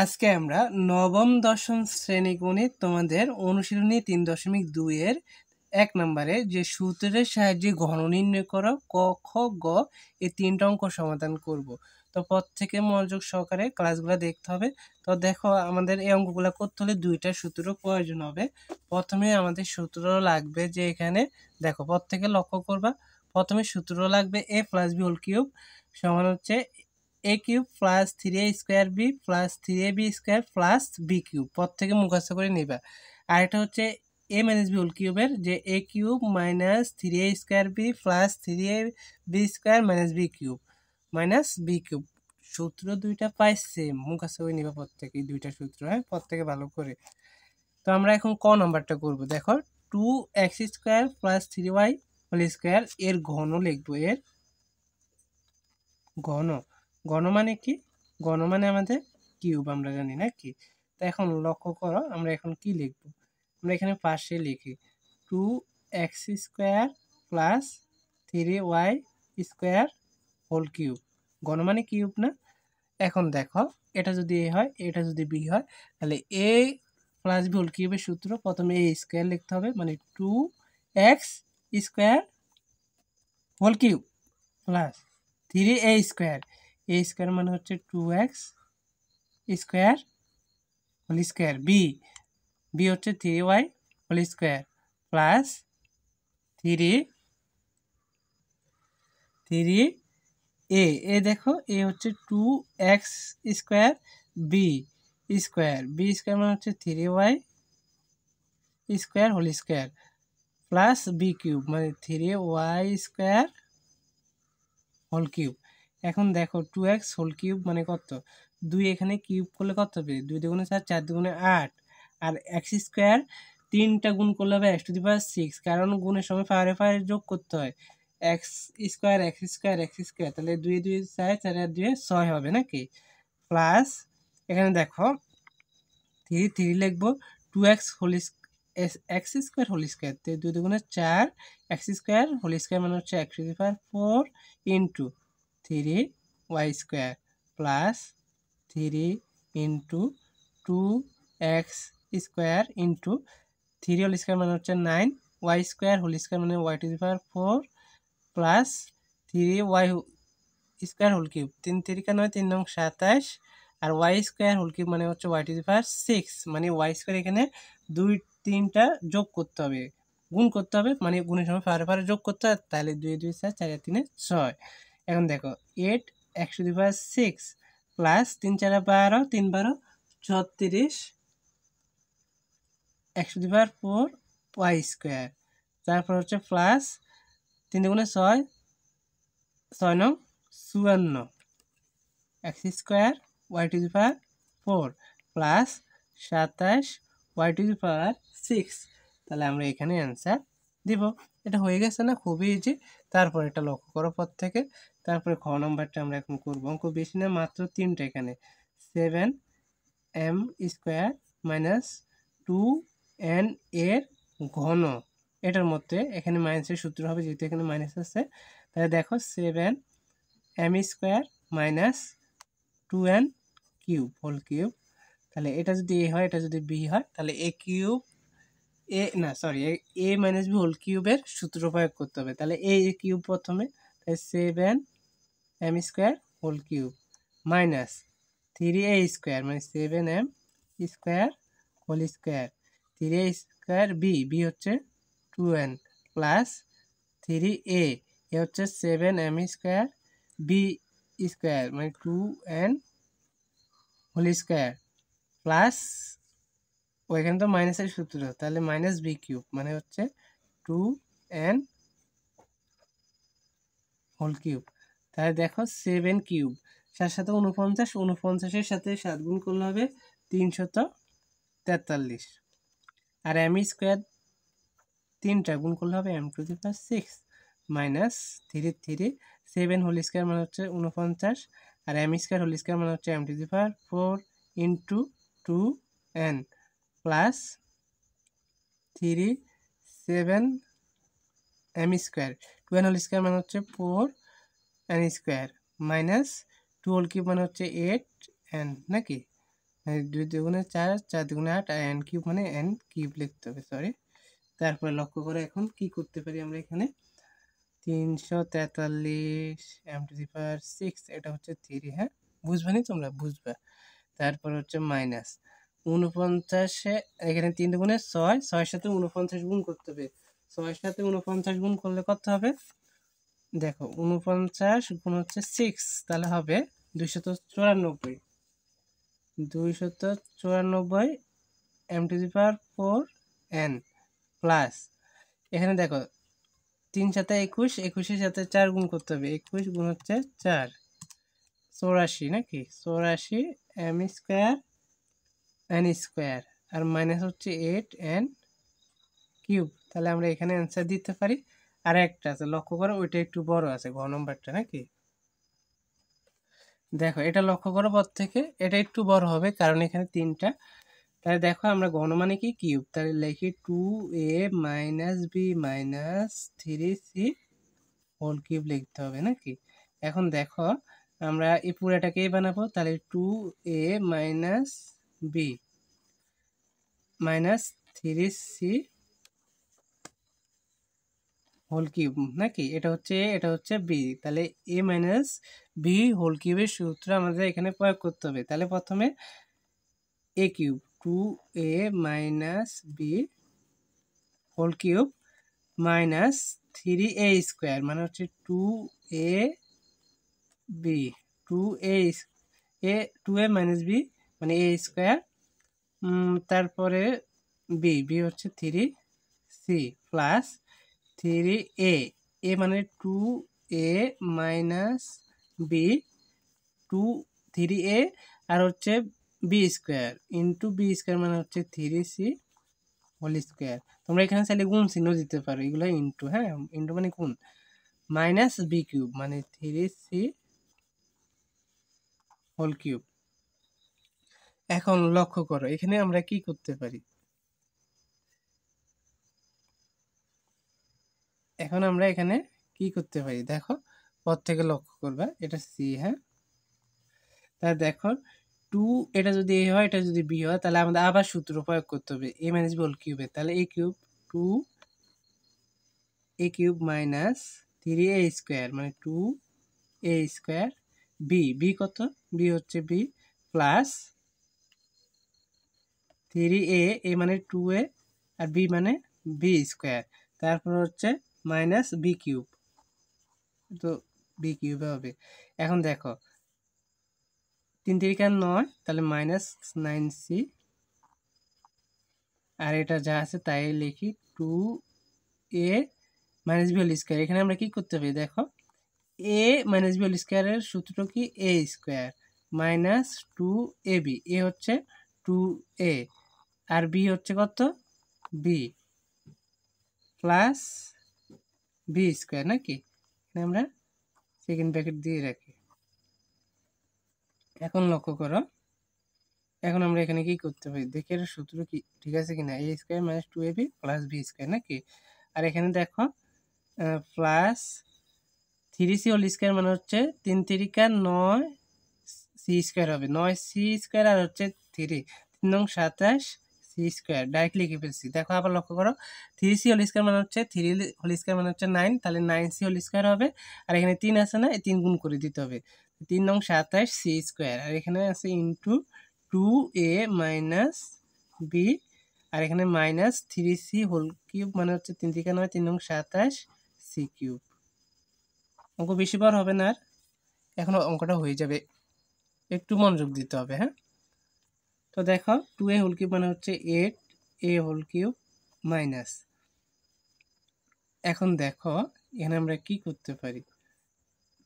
আজকে আমরা নবম দশম শ্রেণী গণিত তোমাদের অনুশীলনী 3.2 এর 1 নম্বরে যে সূত্রের সাহায্যে ঘন নির্ণয় করো ক খ গ এই 3টা অঙ্ক সমাধান করব। তো প্রত্যেকে মনোযোগ সহকারে ক্লাসগুলো দেখতে হবে। তো দেখো আমাদের এই অঙ্কগুলো করতে হলে দুইটা সূত্র প্রয়োজন হবে। প্রথমে আমাদের সূত্র লাগবে যে এখানে দেখো প্রত্যেকে লক্ষ্য করবা, প্রথমে সূত্র লাগবে a + b হোল কিউব সমান হচ্ছে a cube plus 3a square B plus 3ab square plus B cube. প্রত্যেকে মুখস্থ করে নিবা। আর এটা হচ্ছে a মাইনাস বি হোল কিউবের যে a cube minus 3a square B plus 3ab square minus B cube minus B cube. সূত্র দুইটা পাই সেম, মুখস্থ করে নিবা প্রত্যেকে দুইটা সূত্র। হ্যাঁ, প্রত্যেকে ভালো করে। তো আমরা এখন ক নাম্বারটা করব। দেখো 2x square plus 3y whole square এর ঘন লিখবো। এর ঘন, ঘন মানে কি? ঘন মানে আমাদের কিউব, আমরা জানি না কি। তো এখন লক্ষ্য করো আমরা এখন কি লিখব। আমরা এখানে পাশে লিখি 2x square plus 3y square whole cube. ঘন মানে কিউব না? এখন দেখো এটা যদি এ হয়, এটা যদি বি হয়, তাহলে এ প্লাস বি হোল কিউবের সূত্র প্রথমে এ স্কোয়ার লিখতে হবে, মানে 2x square whole cube plus 3a square. A square মানে হচ্ছে 2x square whole square, B হচ্ছে 3y whole square plus 3a দেখো এ হচ্ছে 2x স্কোয়ার বি স্কোয়ার মানে হচ্ছে 3y square whole square plus B cube মানে 3y স্কোয়ার হোল কিউব। এখন দেখো 2x হোল কিউব মানে কত? 2 এখানে কিউব করলে কত হবে? 2 দুগুণে 4, 4 দুগুণে 8, আর x স্কোয়ার 3টা গুণ করলে হবে x⁶, কারণ গুণের সময় পাওয়ারে যোগ করতে হয়। x স্কোয়ার তাহলে 2 2 4, 4 আর 2 6 হবে নাকি? প্লাস এখানে দেখো 3 লিখবো 2x whole x square whole square, 2 দুগুণে 4, x স্কোয়ার হোল স্কোয়ার মানে হচ্ছে x⁴ into 3y square plus 3 into 2x square into 3 whole square মানে হচ্ছে 9, y স্কোয়ার হোল স্কোয়ার মানে y⁴ plus 3y square whole cube, 3 3 9, 3 9 27, আর Y square whole cube মানে হচ্ছে y⁴ মানে ওয়াই স্কোয়ার এখানে 2 3টা যোগ করতে হবে, গুণ করতে হবে, মানে গুণের সময় পারে যোগ করতে হবে। তাহলে 2 2 4, 4 3 6। এখন দেখো 8 x⁶ plus 3 4 12, 3 12 36 x⁴ y square, তারপর হচ্ছে প্লাস 3 দুগুণে 6, 6 9 54 x square y⁴ plus 27 y⁴। তাহলে আমরা এখানে অ্যান্সার দিব। এটা হয়ে গেছে না? খুবই ইজি। তারপর এটা লক্ষ্য করো প্রত্যেকে। তারপরে খ নম্বরটা আমরা এখন করবো। অঙ্ক বেশি না, মাত্র 3টা এখানে। 7m স্কোয়ার মাইনাস 2n এর ঘন। এটার মধ্যে এখানে মাইনাসের সূত্র হবে, যেহেতু এখানে মাইনাস আছে। তাহলে দেখো 7m square minus 2n cube whole cube. তাহলে এটা যদি এ হয়, এটা যদি বি হয়, তাহলে এ কিউব এ মাইনাস বি হোল কিউবের সূত্র প্রয়োগ করতে হবে। তাহলে এ কিউব প্রথমে, তাহলে 7m square whole cube minus 3a square মানে 7m square whole square, 3a square B হচ্ছে 2n প্লাস 3a হচ্ছে 7m স্কোয়ার বি স্কোয়ার মানে 2n হোল স্কোয়ার প্লাস ওইখানে তো মাইনাসের সূত্র, তাহলে মাইনাস বি কিউব মানে হচ্ছে 2n হোল কিউব। তাহলে দেখো 7 কিউব 7 সাথে 49, 49-এর সাথে 7 গুণ করলে হবে 343, আর এম স্কোয়ার 3টা গুণ করলে হবে m⁶ মাইনাস 3 7 হোল স্কোয়ার মানে হচ্ছে 49, আর m স্কোয়ার হোল স্কোয়ার মানে হচ্ছে m⁴ into 2n plus 3 7 m square 2n whole square মানে হচ্ছে 4n square minus 2 whole cube মানে হচ্ছে 8n নাকি? 2 দুগুণে 4, 4 দুগুণে 8 আর n কিউব মানে n কিউব লিখতে হবে, সরি। তারপরে লক্ষ্য করে এখন কি করতে পারি আমরা এখানে 343 m⁶ এটা হচ্ছে 3, হ্যাঁ বুঝবে নি তোমরা, বুঝবে। তারপর হচ্ছে মাইনাস 49, এখানে 3 দুগুণে 6, 6 সাথে 49 গুণ করতে হবে। 6 সাথে 49 গুণ করলে কত হবে দেখো, 49 গুণ হচ্ছে 6, তাহলে হবে 294, 294 m⁴ n প্লাস এখানে দেখো 3 সাথে 21, 21 সাথে 4 গুণ করতে হবে, 21 গুণ হচ্ছে 4, 84 নাকি 84 m² আর মাইনাস হচ্ছে 8 n কিউব। তাহলে আমরা এখানে অ্যান্সার দিতে পারি। আর একটা আছে, লক্ষ্য করো ওইটা একটু বড় আছে, ঘ নম্বরটা নাকি। দেখো এটা লক্ষ্য করো পর থেকে, এটা একটু বড় হবে কারণ এখানে 3টা। তাহলে দেখো আমরা ঘন মানে কি কিউব, তাহলে লিখি 2a - b - 3c whole cube লিখতে হবে নাকি। এখন দেখো আমরা এই পুরাটাকেই বানাবো, তাহলে 2a - b - 3c whole cube নাকি, এটা হচ্ছে বি। তাহলে a - b হোল কিউবের সূত্র আমাদের এখানে প্রয়োগ করতে হবে। তাহলে প্রথমে a cube 2a - b whole cube minus 3a² মানে হচ্ছে 2ab 2a - b মানে a², তারপরে b হচ্ছে 3c প্লাস 3a মানে 2a - b 3a আর হচ্ছে b² ইন্টু b² মানে হচ্ছে 3c হোল স্কোয়ার। তোমরা এখানে চাইলে গুণ চিহ্ন দিতে পারো, এগুলো ইন্টু, হ্যাঁ ইন্টু মানে গুণ, মাইনাস b³ মানে 3c হোল কিউব। এখন লক্ষ্য করো এখানে আমরা কি করতে পারি, এখন আমরা এখানে কি করতে পারি দেখো, পর থেকে লক্ষ্য করবা এটা সি, হ্যাঁ। তাহলে দেখো 2 এটা যদি a হয়, এটা যদি b হয়, তাহলে আমাদের আবার সূত্র প্রয়োগ করতে হবে a - b হোল কিউবে। তাহলে a cube 2a³ minus 3a² মানে 2a², b কত, b হচ্ছে b প্লাস 3a মানে 2a আর b মানে b², তারপর হচ্ছে মাইনাস b³ তো b³ হবে। এখন দেখো 3 3 9, তাহলে মাইনাস 9c আর এটা যা আছে তাই লিখি 2a - b হোল স্কোয়ার। এখানে আমরা কি করতে পারি দেখো, a - b হোল স্কোয়ারের সূত্র কি a² মাইনাস 2ab, a হচ্ছে 2a আর b হচ্ছে কত b প্লাস b² নাকি, এখানে আমরা সেকেন্ড ব্র্যাকেট দিয়ে রাখি। এখন লক্ষ্য করো, এখন আমরা এখানে কি করতে পারি দেখি এর সূত্র কি ঠিক আছে কিনা, a² - 2ab প্লাস b² নাকি। আর এখানে দেখো প্লাস 3c হোল স্কোয়ার মানে হচ্ছে 3 3 9 c² হবে, 9c² আর হচ্ছে 3 3 নং 27 c² ডাইরেক্ট লিখে ফেলছি। দেখো আবার লক্ষ্য করো 3c হোল স্কোয়ার মানে হচ্ছে 3 হোল স্কোয়ার মানে হচ্ছে 9, তাহলে 9c হোল স্কোয়ার হবে। আর এখানে 3 আছে না, এই 3 গুণ করে দিতে হবে, 3 নং 27 c² আর এখানে আছে ইন্টু 2a - b আর এখানে মাইনাস 3c হোল কিউব মানে হচ্ছে 3 3 9 3 নং 27 c³ অঙ্ক বেশি বার হবে না, আর এখন অঙ্কটা হয়ে যাবে, একটু মনোযোগ দিতে হবে, হ্যাঁ। তো দেখো 2a হোল কিউব মানে হচ্ছে 8a হোল কিউব মাইনাস, এখন দেখো এখানে আমরা কি করতে পারি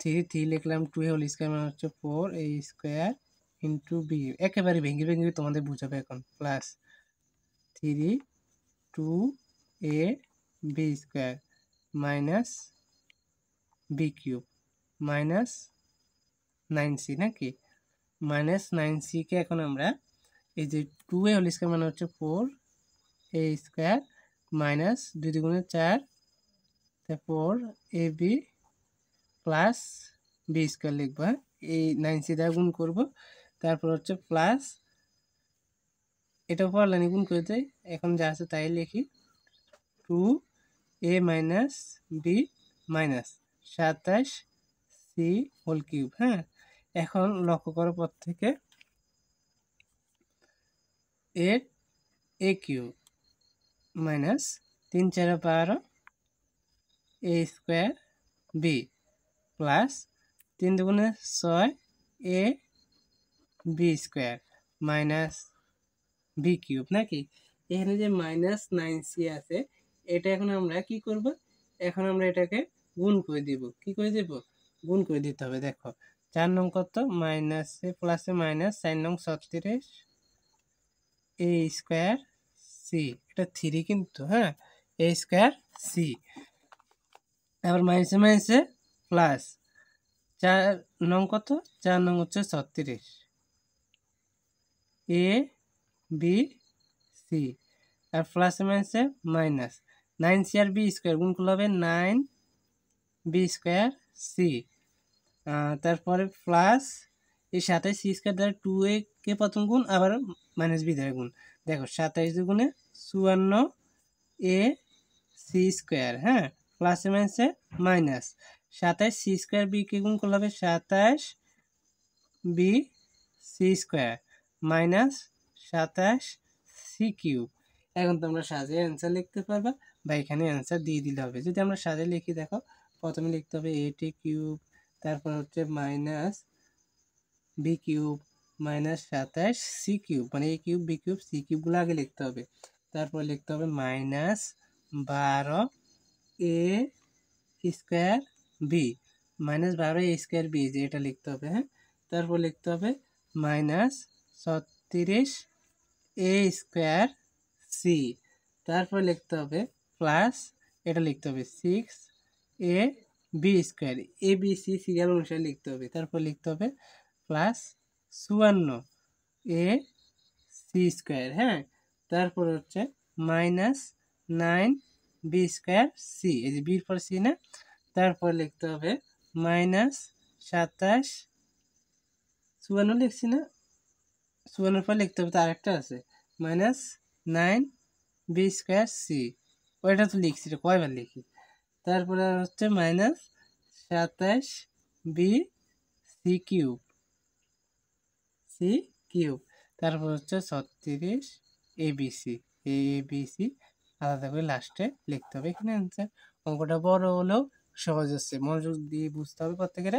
3 লিখলাম, 2a হোল স্কোয়ার মানে হচ্ছে 4a² ইন্টু b, একেবারে ভেঙে ভেঙে তোমাদের বুঝাবে এখন, plus 3 2ab² minus b³ minus 9c নাকি, মাইনাস 9c কে এখন আমরা এই যে 2a হোল স্কোয়ার মানে হচ্ছে 4a² মাইনাস 2 দুগুণে 4 4ab প্লাস b² লিখবো, এই 9c দ্বারা গুণ করবো, তারপর হচ্ছে প্লাস এটা পর লাইনে গুণ করে দেয়। এখন যা আছে তাই লিখি, 2a minus B minus 27c whole cube. হ্যাঁ, এখন লক্ষ্য করো পর থেকে a cube minus 3 4 12 a square B plus 3 দুগুণে 6 a B square minus B cube নাকি। এখানে যে -9c আছে এটা এখন আমরা কি করব, এখন আমরা এটাকে গুণ করে দিব। কি করে দেব? গুণ করে দিতে হবে। দেখো 4 নং কত, মাইনাসে প্লাসে মাইনাস 4 নং 36 এ স্কোয়ার সি, এটা 3 কিন্তু। হ্যাঁ, এ স্কোয়ার সি, আবার মাইনাসে মাইনাসে প্লাস 4 নং কত, 4 নং হচ্ছে 36 এ বি সি, আর প্লাসে মাইনাসে মাইনাস 9c আর বি স্কোয়ার গুণ করলে হবে 9b স্কোয়ার সি, তারপরে প্লাস এই 27 সি স্কোয়ার দ্বারা 2a কে প্রথম গুণ, আবার মাইনাস বি দ্বারা গুণ। দেখো 27 গুণে 54 এ সি স্কোয়ার। হ্যাঁ, প্লাসে মাইনাসে মাইনাস 27 সি স্কোয়ার বি কে গুণ করলে হবে 27 B C square minus 27 C cube. এখন তোমরা সাজিয়ে অ্যান্সার লিখতে পারবা বা এখানে অ্যান্সার দিয়ে দিলে হবে। যদি আমরা সাজিয়ে লিখি, দেখো প্রথমে লিখতে হবে এটি কিউব, তারপর হচ্ছে minus B cube minus 27 C cube, মানে A cube B cube C কিউবগুলো আগে লিখতে হবে। তারপর লিখতে হবে minus 12 A square B minus 12 A square B, যে এটা লিখতে হবে। হ্যাঁ, তারপর লিখতে হবে মাইনাস 36 এ স্কোয়ার সি, তারপর লিখতে হবে প্লাস এটা লিখতে হবে 6 A B square, A B C serial অনুসারে লিখতে হবে। তারপর লিখতে হবে প্লাস 54 এ সি স্কোয়ার। হ্যাঁ, তারপর হচ্ছে মাইনাস 9 বি স্কোয়ার সি, এই যে বির পর সি না। তারপর লিখতে হবে মাইনাস 27, 54 লিখছি না, 54 পর লিখতে হবে, তো আরেকটা আছে মাইনাস 9 বি স্কোয়ার সি, ওইটা তো লিখছি, এটা কয়বার লিখি। তারপরে হচ্ছে minus 27 B C cube, C cube, তারপর হচ্ছে 36 এবিসি, এবিসি আলাদা করে লাস্টে লিখতে হবে। এখানে অ্যান্সার। অঙ্কটা বড় হলেও সহজ হচ্ছে, মনোযোগ দিয়ে বুঝতে হবে প্রত্যেকের।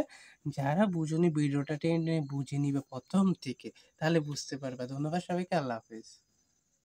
যারা বুঝুনি ভিডিওটা টেনে বুঝে নিবে প্রথম থেকে, তাহলে বুঝতে পারবে। ধন্যবাদ সবাইকে, আল্লাহ হাফেজ।